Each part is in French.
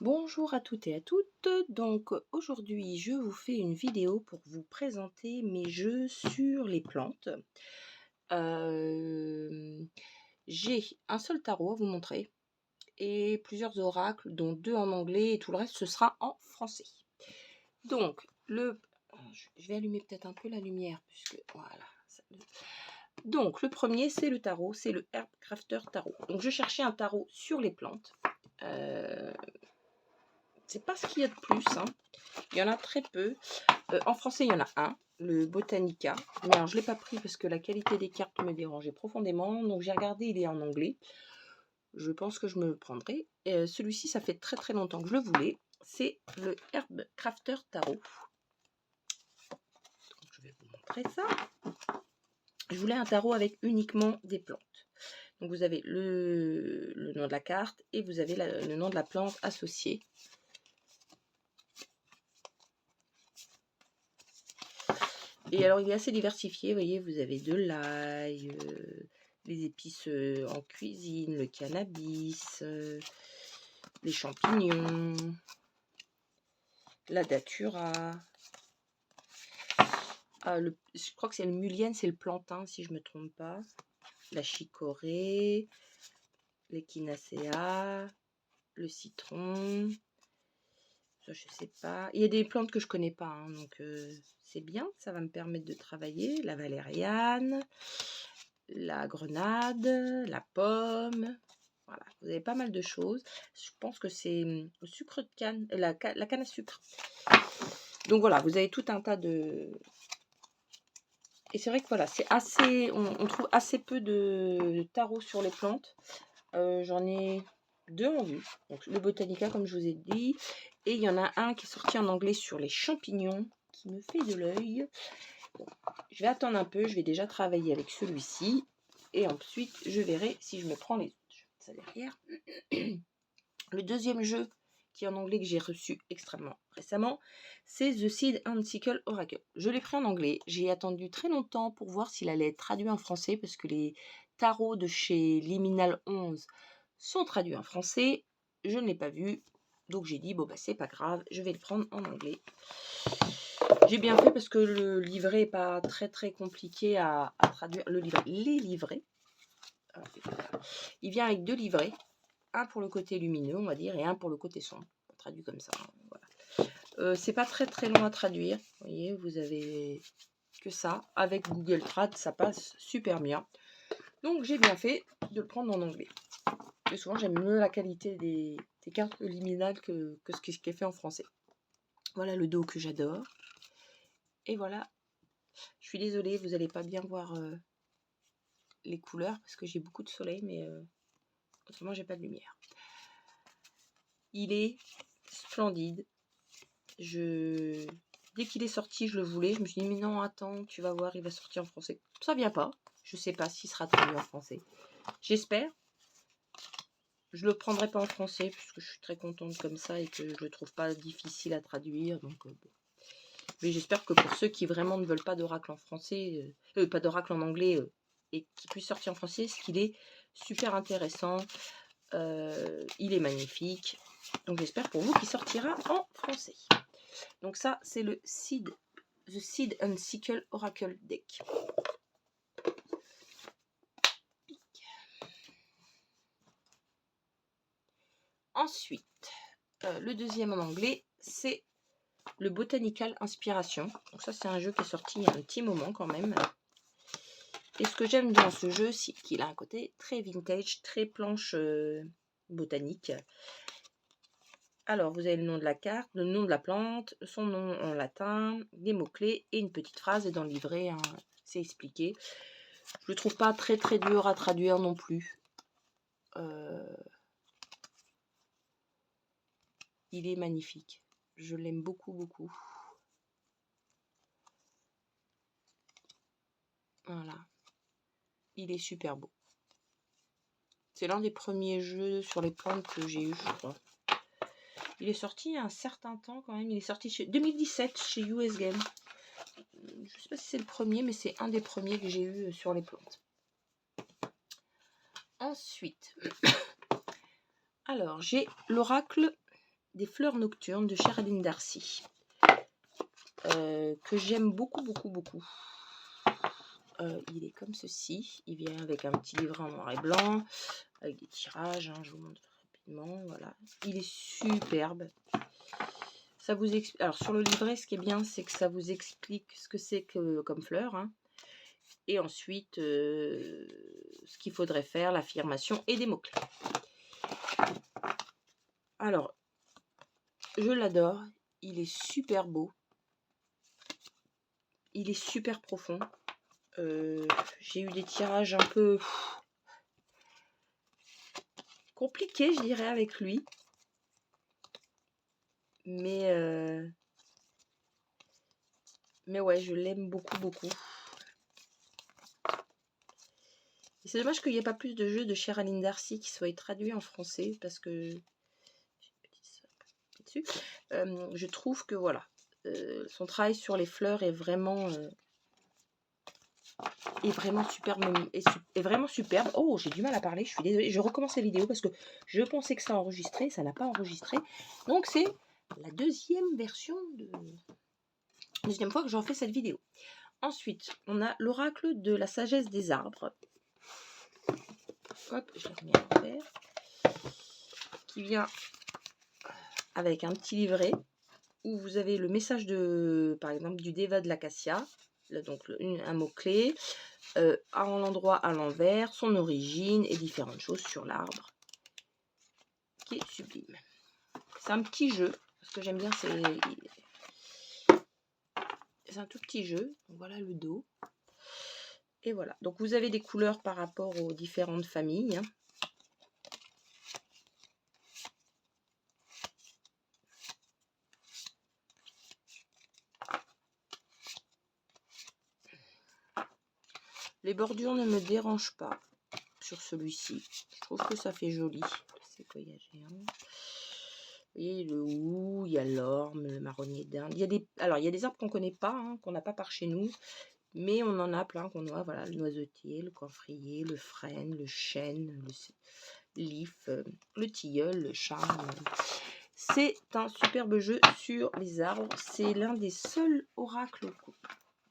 Bonjour à toutes et à toutes. Donc aujourd'hui, je vous fais une vidéo pour vous présenter mes jeux sur les plantes. Euh, j'ai un seul tarot à vous montrer et plusieurs oracles, dont deux en anglais et tout le reste, ce sera en français. Donc, je vais allumer peut-être un peu la lumière, puisque voilà. Donc, le premier, c'est le tarot, c'est le Herb Crafter Tarot. Donc, je cherchais un tarot sur les plantes. C'est pas ce qu'il y a de plus, hein. Il y en a très peu. En français, il y en a un, le Botanica. Mais alors, je ne l'ai pas pris parce que la qualité des cartes me dérangeait profondément. Donc, j'ai regardé, il est en anglais. Je pense que je me le prendrai. Celui-ci, ça fait très très longtemps que je le voulais. C'est le Herb Crafter Tarot. Donc, je vais vous montrer ça. Je voulais un tarot avec uniquement des plantes. Donc, vous avez le nom de la carte et vous avez le nom de la plante associée. Et alors, il est assez diversifié. Vous voyez, vous avez de l'ail, les épices en cuisine, le cannabis, les champignons, la datura. Je crois que c'est le mullienne, c'est le plantain, si je ne me trompe pas. La chicorée, l'échinacea, le citron. Ça, je sais pas. Il y a des plantes que je connais pas, hein, donc c'est bien. Ça va me permettre de travailler. La valériane, la grenade, la pomme. Voilà, vous avez pas mal de choses. Je pense que c'est le sucre de canne, la canne à sucre. Donc voilà, vous avez tout un tas de... Et c'est vrai que voilà, c'est assez... On trouve assez peu de tarot sur les plantes. J'en ai deux en vue. Donc le Botanica, comme je vous ai dit. Et il y en a un qui est sorti en anglais sur les champignons, qui me fait de l'œil. Bon, je vais attendre un peu, je vais déjà travailler avec celui-ci. Et ensuite, je verrai si je me prends les autres. Je vais mettre ça derrière. Le deuxième jeu, qui est en anglais, que j'ai reçu extrêmement récemment, c'est The Seed and Sickle Oracle. Je l'ai pris en anglais. J'ai attendu très longtemps pour voir s'il allait être traduit en français, parce que les tarots de chez Liminal 11 sont traduits en français. Je ne l'ai pas vu. Donc j'ai dit, bon bah c'est pas grave, je vais le prendre en anglais. J'ai bien fait parce que le livret n'est pas très très compliqué à traduire. Les livrets. Il vient avec deux livrets. Un pour le côté lumineux, on va dire, et un pour le côté sombre. On traduit comme ça. Voilà. C'est pas très très long à traduire. Vous voyez, vous avez que ça. Avec Google Trad, ça passe super bien. Donc j'ai bien fait de le prendre en anglais. Et souvent j'aime mieux la qualité des cartes liminales que ce qui est fait en français. Voilà le dos que j'adore. Et voilà. Je suis désolée, vous n'allez pas bien voir les couleurs parce que j'ai beaucoup de soleil, mais autrement j'ai pas de lumière. Il est splendide. Dès qu'il est sorti, je le voulais. Je me suis dit, mais non, attends, tu vas voir, il va sortir en français. Ça vient pas. Je sais pas s'il sera traduit en français. J'espère. Je le prendrai pas en français puisque je suis très contente comme ça et que je le trouve pas difficile à traduire. Donc, bon. Mais j'espère que pour ceux qui vraiment ne veulent pas d'oracle en français, pas d'oracle en anglais, et qui puisse sortir en français, ce qu'il est super intéressant. Il est magnifique. Donc j'espère pour vous qu'il sortira en français. Donc ça, c'est le The Seed and Sickle Oracle Deck. Ensuite, le deuxième en anglais, c'est le Botanical Inspiration. Donc ça, c'est un jeu qui est sorti il y a un petit moment quand même. Et ce que j'aime dans ce jeu, c'est qu'il a un côté très vintage, très planche botanique. Alors, vous avez le nom de la carte, le nom de la plante, son nom en latin, des mots-clés et une petite phrase. Et dans le livret, hein, c'est expliqué. Je le trouve pas très très dur à traduire non plus. Il est magnifique. Je l'aime beaucoup beaucoup. Voilà. Il est super beau. C'est l'un des premiers jeux sur les plantes que j'ai eu, je crois. Il est sorti il y a un certain temps quand même. Il est sorti chez 2017 chez US Game. Je ne sais pas si c'est le premier, mais c'est un des premiers que j'ai eu sur les plantes. Ensuite, alors j'ai l'oracle des fleurs nocturnes de Sherilyn Darcy. Que j'aime beaucoup, beaucoup, beaucoup. Il est comme ceci. Il vient avec un petit livret en noir et blanc, avec des tirages, hein, je vous montre rapidement. Voilà. Il est superbe. Ça vous explique. Alors, sur le livret, ce qui est bien, c'est que ça vous explique ce que c'est que comme fleur. Hein. Et ensuite, ce qu'il faudrait faire, l'affirmation et des mots-clés. Alors, je l'adore. Il est super beau. Il est super profond. J'ai eu des tirages un peu compliqués, je dirais, avec lui. Mais ouais, je l'aime beaucoup, beaucoup. C'est dommage qu'il n'y ait pas plus de jeux de Sherilyn Darcy qui soient traduits en français, parce que je trouve que voilà, son travail sur les fleurs est vraiment superbe, est vraiment superbe. Oh, j'ai du mal à parler, je suis désolée. Je recommence la vidéo parce que je pensais que ça enregistrait, ça n'a pas enregistré. Donc c'est la deuxième version deuxième fois que j'en fais cette vidéo. Ensuite, on a l'oracle de la sagesse des arbres. Hop, je l'ai remis à l'envers. Qui vient avec un petit livret où vous avez le message de, par exemple, du Deva de l'acacia. Donc un mot-clé, en l'endroit à l'envers, son origine et différentes choses sur l'arbre. Qui est sublime. C'est un petit jeu. Ce que j'aime bien, c'est un tout petit jeu. Donc, voilà le dos. Et voilà. Donc vous avez des couleurs par rapport aux différentes familles. Hein. Les bordures ne me dérangent pas sur celui-ci. Je trouve que ça fait joli. C'est quoi, il y a géant. Et le hou, il y a l'orme, le marronnier d'Inde. Alors, il y a des arbres qu'on ne connaît pas, hein, qu'on n'a pas par chez nous. Mais on en a plein qu'on voit. Voilà, le noisetier, le camphrier, le frêne, le chêne, le l'if, le tilleul, le charme. C'est un superbe jeu sur les arbres. C'est l'un des seuls oracles,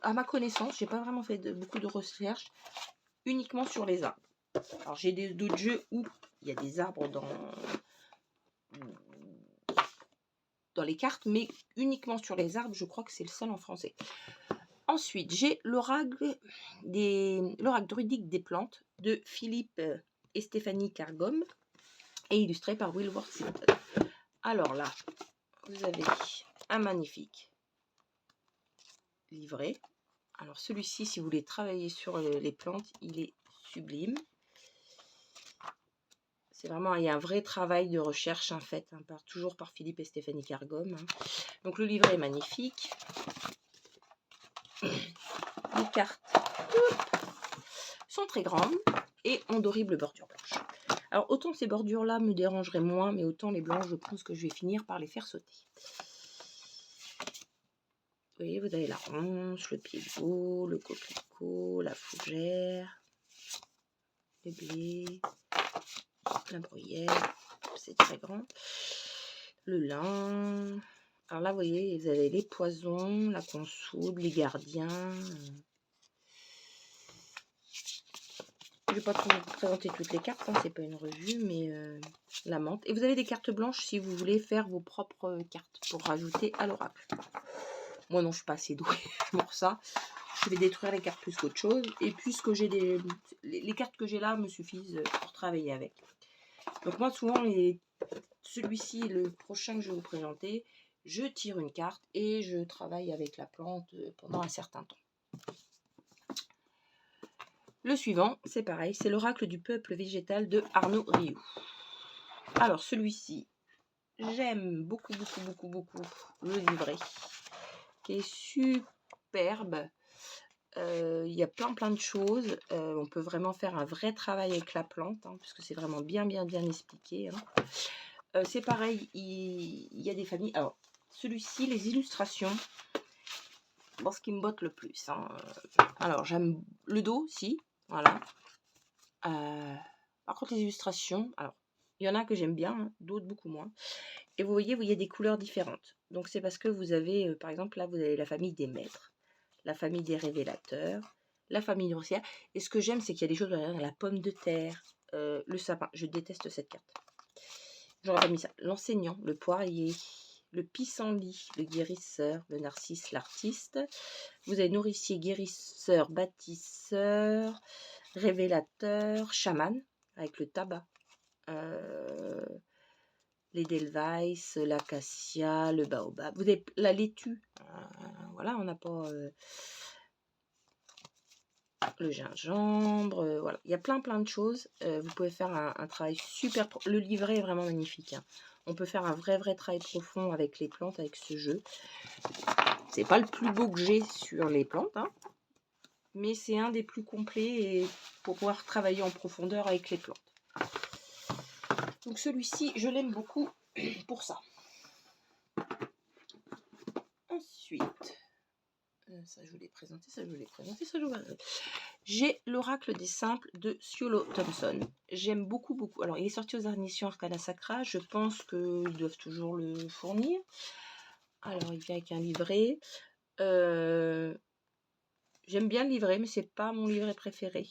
à ma connaissance, j'ai pas vraiment fait beaucoup de recherches, uniquement sur les arbres. Alors j'ai d'autres jeux où il y a des arbres dans les cartes, mais uniquement sur les arbres, je crois que c'est le seul en français. Ensuite, j'ai l'oracle druidique des plantes de Philippe et Stéphanie Cargom et illustré par Will Worthington. Alors là, vous avez un magnifique livret. Alors celui-ci, si vous voulez travailler sur les plantes, il est sublime. C'est vraiment, il y a un vrai travail de recherche en fait, hein, toujours par Philippe et Stéphanie Cargom. Hein. Donc le livret est magnifique. Les cartes sont très grandes et ont d'horribles bordures blanches. Alors autant ces bordures-là me dérangeraient moins, mais autant les blanches, je pense que je vais finir par les faire sauter. Vous voyez, vous avez la ronce, le pied de veau, le coquelicot, la fougère, le blé, la bruyère, c'est très grand, le lin. Alors là, vous voyez, vous avez les poisons, la consoude, les gardiens. Je ne vais pas trop vous présenter toutes les cartes, hein, c'est pas une revue, mais la menthe. Et vous avez des cartes blanches si vous voulez faire vos propres cartes pour rajouter à l'oracle. Moi non, je suis pas assez douée pour ça. Je vais détruire les cartes plus qu'autre chose. Et puisque j'ai les cartes que j'ai là me suffisent pour travailler avec. Donc moi souvent, celui-ci, le prochain que je vais vous présenter, je tire une carte et je travaille avec la plante pendant un certain temps. Le suivant, c'est pareil, c'est l'oracle du peuple végétal de Arnaud Rioux. Alors celui-ci, j'aime beaucoup, beaucoup, beaucoup, beaucoup le livret, qui est superbe. Il y a plein de choses. On peut vraiment faire un vrai travail avec la plante, hein, puisque c'est vraiment bien expliqué. Hein. C'est pareil, il y a des familles. Alors, celui-ci, les illustrations, bon, ce qui me botte le plus. Hein. Alors, j'aime le dos, si, voilà. Par contre, les illustrations, alors, Il y en a que j'aime bien, hein, d'autres beaucoup moins. Et vous voyez, il y a des couleurs différentes. Donc c'est parce que vous avez, par exemple, là, vous avez la famille des maîtres, la famille des révélateurs, la famille grossière. Et ce que j'aime, c'est qu'il y a des choses, la pomme de terre, le sapin. Je déteste cette carte. J'aurais pas mis ça. L'enseignant, le poirier, le pissenlit, le guérisseur, le narcisse, l'artiste. Vous avez nourricier, guérisseur, bâtisseur, révélateur, chaman, avec le tabac. L'Edelweiss, l'acacia, le baobab. Vous avez la laitue. Voilà, on n'a pas le gingembre. Voilà, il y a plein de choses. Vous pouvez faire un travail super. Le livret est vraiment magnifique. Hein. On peut faire un vrai travail profond avec les plantes, avec ce jeu. C'est pas le plus beau que j'ai sur les plantes, hein, mais c'est un des plus complets et pour pouvoir travailler en profondeur avec les plantes. Donc celui-ci, je l'aime beaucoup pour ça. Ensuite, ça je vous l'ai présenté, j'ai l'oracle des simples de Ciolo Thompson. J'aime beaucoup. Alors il est sorti aux éditions Arcana Sacra, je pense qu'ils doivent toujours le fournir. Alors il vient avec un livret. J'aime bien le livret, mais c'est pas mon livret préféré.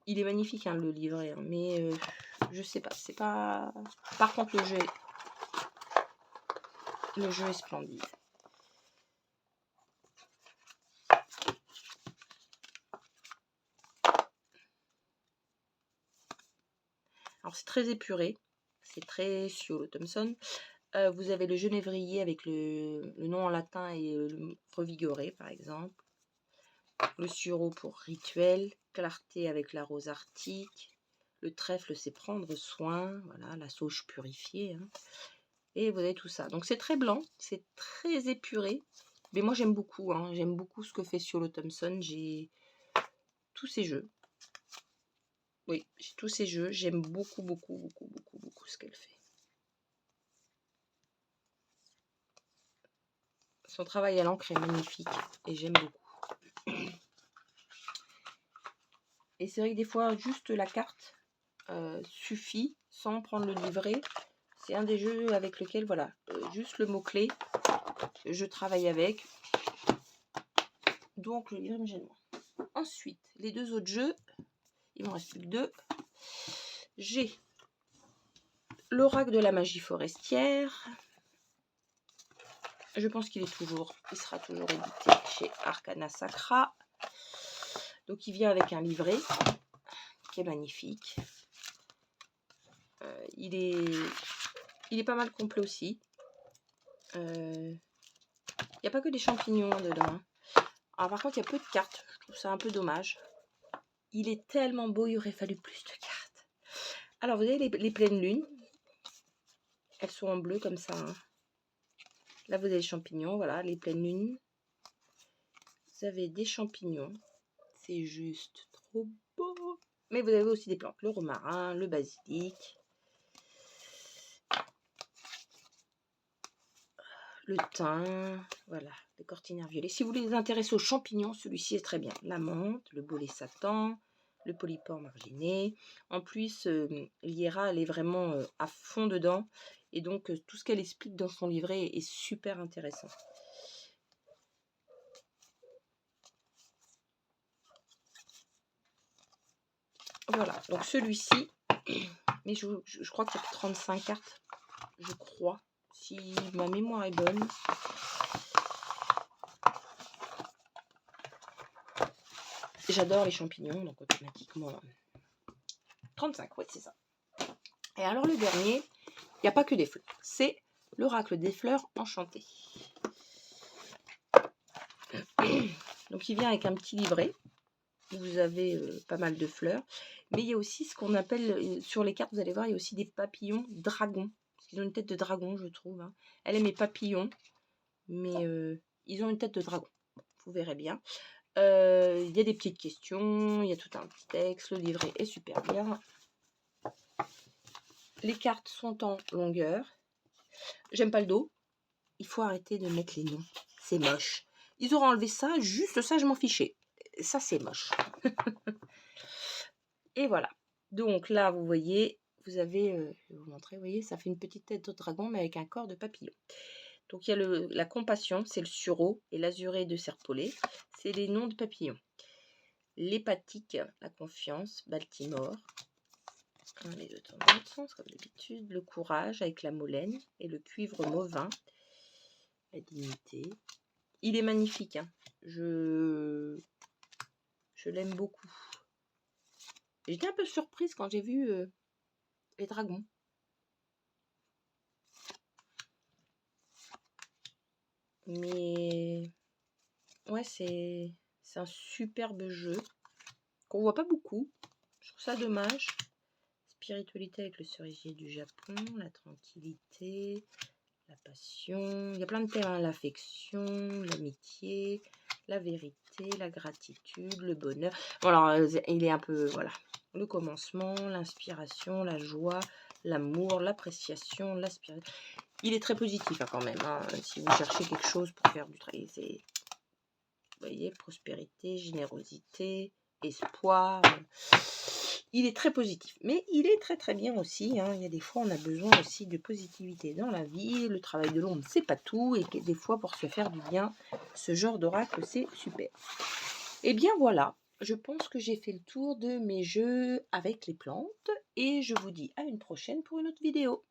Il est magnifique, hein, le livret, hein, mais je sais pas, c'est pas. Par contre, le jeu est splendide. Alors c'est très épuré, c'est très Ciolo Thompson. Vous avez le genévrier avec le nom en latin et le revigoré par exemple. Le sureau pour rituel, clarté avec la rose arctique. Le trèfle c'est prendre soin, voilà, la sauge purifiée. Hein. Et vous avez tout ça. Donc c'est très blanc, c'est très épuré. Mais moi j'aime beaucoup, hein. J'aime beaucoup ce que fait Ciolo Thompson. J'ai tous ces jeux. Oui, j'ai tous ces jeux. J'aime beaucoup ce qu'elle fait. Son travail à l'encre est magnifique et j'aime beaucoup. Et c'est vrai que des fois, juste la carte suffit sans prendre le livret. C'est un des jeux avec lequel, voilà, juste le mot-clé, je travaille avec. Donc le livret me gêne moins. Ensuite, les deux autres jeux, il m'en reste plus que deux. J'ai l'oracle de la magie forestière. Je pense qu'il sera toujours édité chez Arcana Sacra. Donc il vient avec un livret qui est magnifique. Il est pas mal complet aussi. Il n'y a pas que des champignons dedans. Hein. Alors par contre, il y a peu de cartes. Je trouve ça un peu dommage. Il est tellement beau, il aurait fallu plus de cartes. Alors vous avez les pleines lunes. Elles sont en bleu comme ça. Hein. Là, vous avez les champignons. Voilà, les pleines lunes. Vous avez des champignons. C'est juste trop beau. Mais vous avez aussi des plantes. Le romarin, le basilic. Le thym, voilà, le cortinaire violet. Si vous voulez vous intéresser aux champignons, celui-ci est très bien. La menthe, le bolet satan, le polypore marginé. En plus, l'IRA, elle est vraiment à fond dedans. Et donc, tout ce qu'elle explique dans son livret est super intéressant. Voilà, donc celui-ci, mais je crois qu'il y a 35 cartes, je crois, si ma mémoire est bonne. J'adore les champignons, donc automatiquement 35, oui, c'est ça. Et alors le dernier, il n'y a pas que des fleurs, c'est l'oracle des fleurs enchantées. Donc il vient avec un petit livret, où vous avez pas mal de fleurs, mais il y a aussi ce qu'on appelle, sur les cartes, vous allez voir, il y a aussi des papillons dragons. Ils ont une tête de dragon, je trouve. Hein. Elle aime les papillons, mais ils ont une tête de dragon. Vous verrez bien. Il y a des petites questions, il y a tout un petit texte, le livret est super bien. Les cartes sont en longueur. J'aime pas le dos. Il faut arrêter de mettre les noms. C'est moche. Ils auraient enlevé ça, juste ça, je m'en fichais. Ça, c'est moche. Et voilà. Donc là, vous voyez, vous avez, je vais vous montrer, vous voyez, ça fait une petite tête de dragon, mais avec un corps de papillon. Donc il y a la compassion, c'est le sureau, et l'azuré de serpolet, c'est les noms de papillons. L'hépatique, la confiance, Baltimore. Les deux dans l'autre sens, comme d'habitude. Le courage, avec la molène, et le cuivre mauvin, la dignité. Il est magnifique, hein. Je l'aime beaucoup. J'étais un peu surprise quand j'ai vu les dragons. Mais ouais, c'est un superbe jeu qu'on voit pas beaucoup. Je trouve ça dommage. Spiritualité avec le cerisier du Japon, la tranquillité, la passion. Il y a plein de thèmes, hein. L'affection, l'amitié, la vérité, la gratitude, le bonheur. Bon, alors, il est un peu, voilà. Le commencement, l'inspiration, la joie, l'amour, l'appréciation, l'aspiration. Il est très positif, hein, quand même, hein. Si vous cherchez quelque chose pour faire du travail, c'est, vous voyez, prospérité, générosité, espoir. Il est très positif, mais il est très très bien aussi, hein. Il y a des fois, on a besoin aussi de positivité dans la vie. Le travail de l'ombre, c'est pas tout, et que des fois, pour se faire du bien, ce genre d'oracle, c'est super. Et bien voilà, je pense que j'ai fait le tour de mes jeux avec les plantes, et je vous dis à une prochaine pour une autre vidéo.